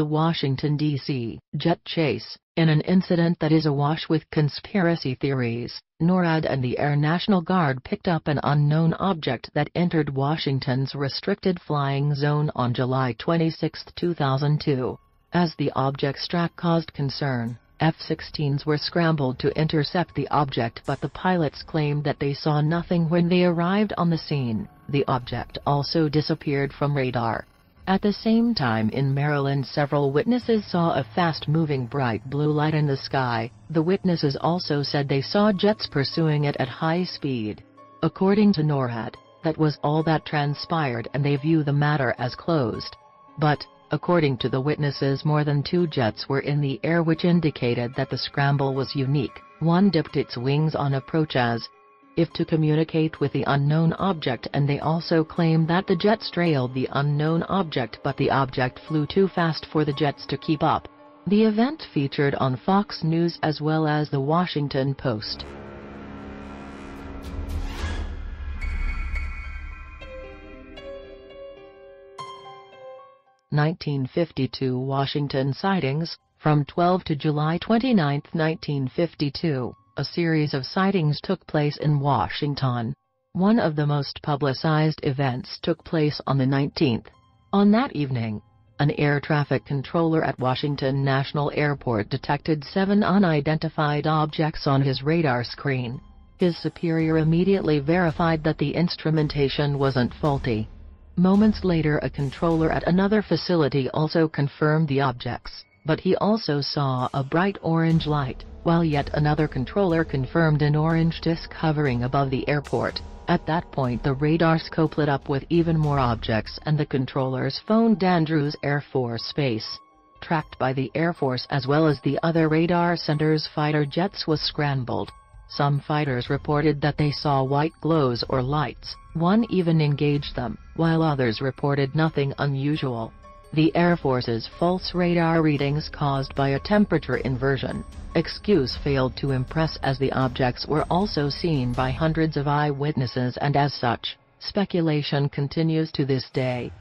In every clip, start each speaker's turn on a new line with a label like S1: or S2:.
S1: the Washington, D.C. jet chase, in an incident that is awash with conspiracy theories. NORAD and the Air National Guard picked up an unknown object that entered Washington's restricted flying zone on July 26, 2002. As the object's track caused concern, F-16s were scrambled to intercept the object, but the pilots claimed that they saw nothing when they arrived on the scene. The object also disappeared from radar. At the same time in Maryland, several witnesses saw a fast-moving bright blue light in the sky. The witnesses also said they saw jets pursuing it at high speed. According to NORAD, that was all that transpired and they view the matter as closed. But, according to the witnesses, more than 2 jets were in the air, which indicated that the scramble was unique. One dipped its wings on approach as if to communicate with the unknown object, and they also claim that the jets trailed the unknown object, but the object flew too fast for the jets to keep up. The event featured on Fox News as well as the Washington Post. (1952) Washington sightings. From 12 to July 29, 1952, a series of sightings took place in Washington. One of the most publicized events took place on the 19th. On that evening, an air traffic controller at Washington National Airport detected 7 unidentified objects on his radar screen. His superior immediately verified that the instrumentation wasn't faulty. Moments later, a controller at another facility also confirmed the objects, but he also saw a bright orange light, while yet another controller confirmed an orange disk hovering above the airport. At that point the radar scope lit up with even more objects, and the controllers phoned Andrews Air Force Base. Tracked by the Air Force as well as the other radar centers, fighter jets was scrambled. Some fighters reported that they saw white glows or lights. One even engaged them, while others reported nothing unusual. The Air Force's false radar readings caused by a temperature inversion excuse failed to impress, as the objects were also seen by hundreds of eyewitnesses, and as such, speculation continues to this day.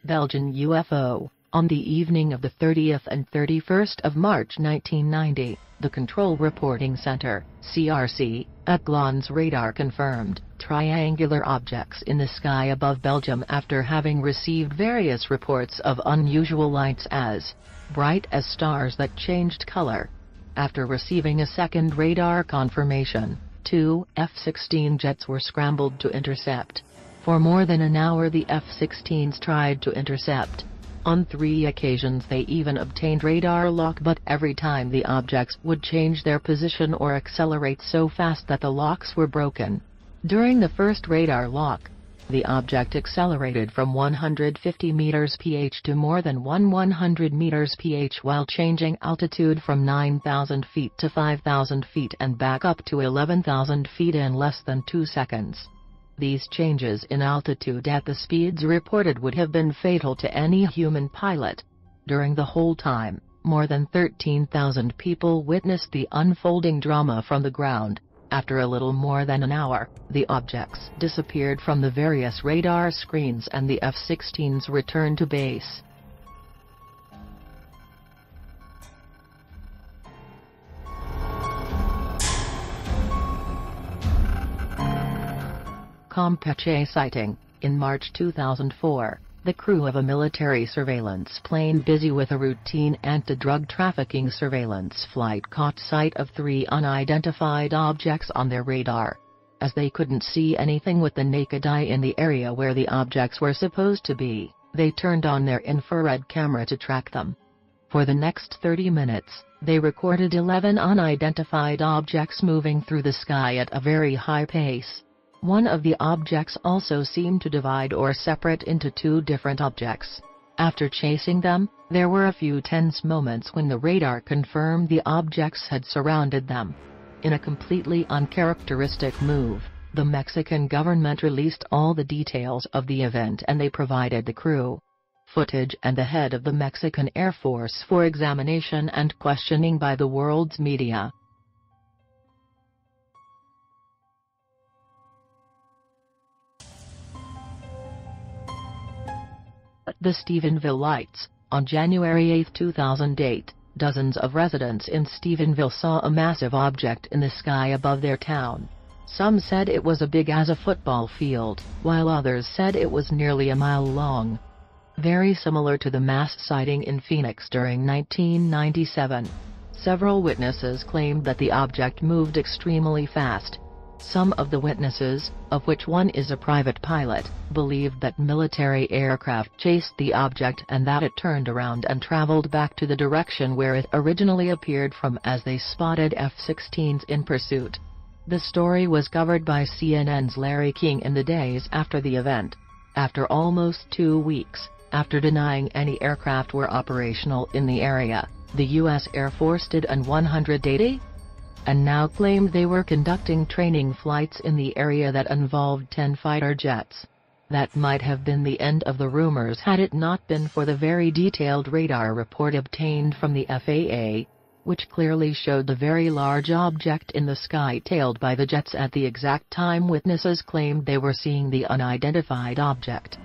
S1: Belgian UFO. On the evening of the 30th and 31st of March 1990, the Control Reporting Center, CRC, at Glans radar confirmed triangular objects in the sky above Belgium after having received various reports of unusual lights as bright as stars that changed color. After receiving a second radar confirmation, 2 F-16 jets were scrambled to intercept. For more than an hour the F-16s tried to intercept. On 3 occasions they even obtained radar lock, but every time the objects would change their position or accelerate so fast that the locks were broken. During the first radar lock, the object accelerated from 150 meters ph to more than 100 meters ph, while changing altitude from 9,000 feet to 5,000 feet and back up to 11,000 feet in less than 2 seconds. These changes in altitude at the speeds reported would have been fatal to any human pilot. During the whole time, more than 13,000 people witnessed the unfolding drama from the ground. After a little more than an hour, the objects disappeared from the various radar screens and the F-16s returned to base. Campeche sighting. In March 2004, the crew of a military surveillance plane busy with a routine anti-drug trafficking surveillance flight caught sight of 3 unidentified objects on their radar. As they couldn't see anything with the naked eye in the area where the objects were supposed to be, they turned on their infrared camera to track them. For the next 30 minutes, they recorded 11 unidentified objects moving through the sky at a very high pace. One of the objects also seemed to divide or separate into 2 different objects. After chasing them, there were a few tense moments when the radar confirmed the objects had surrounded them. In a completely uncharacteristic move, the Mexican government released all the details of the event, and they provided the crew footage and the head of the Mexican Air Force for examination and questioning by the world's media. The Stephenville Lights. On January 8, 2008, dozens of residents in Stephenville saw a massive object in the sky above their town. Some said it was as big as a football field, while others said it was nearly a mile long. Very similar to the mass sighting in Phoenix during 1997. Several witnesses claimed that the object moved extremely fast. Some of the witnesses, of which one is a private pilot, believed that military aircraft chased the object and that it turned around and traveled back to the direction where it originally appeared from as they spotted F-16s in pursuit. The story was covered by CNN's Larry King in the days after the event. After almost 2 weeks, after denying any aircraft were operational in the area, the U.S. Air Force did an 180 and now claimed they were conducting training flights in the area that involved 10 fighter jets. That might have been the end of the rumors had it not been for the very detailed radar report obtained from the FAA, which clearly showed the very large object in the sky tailed by the jets at the exact time witnesses claimed they were seeing the unidentified object.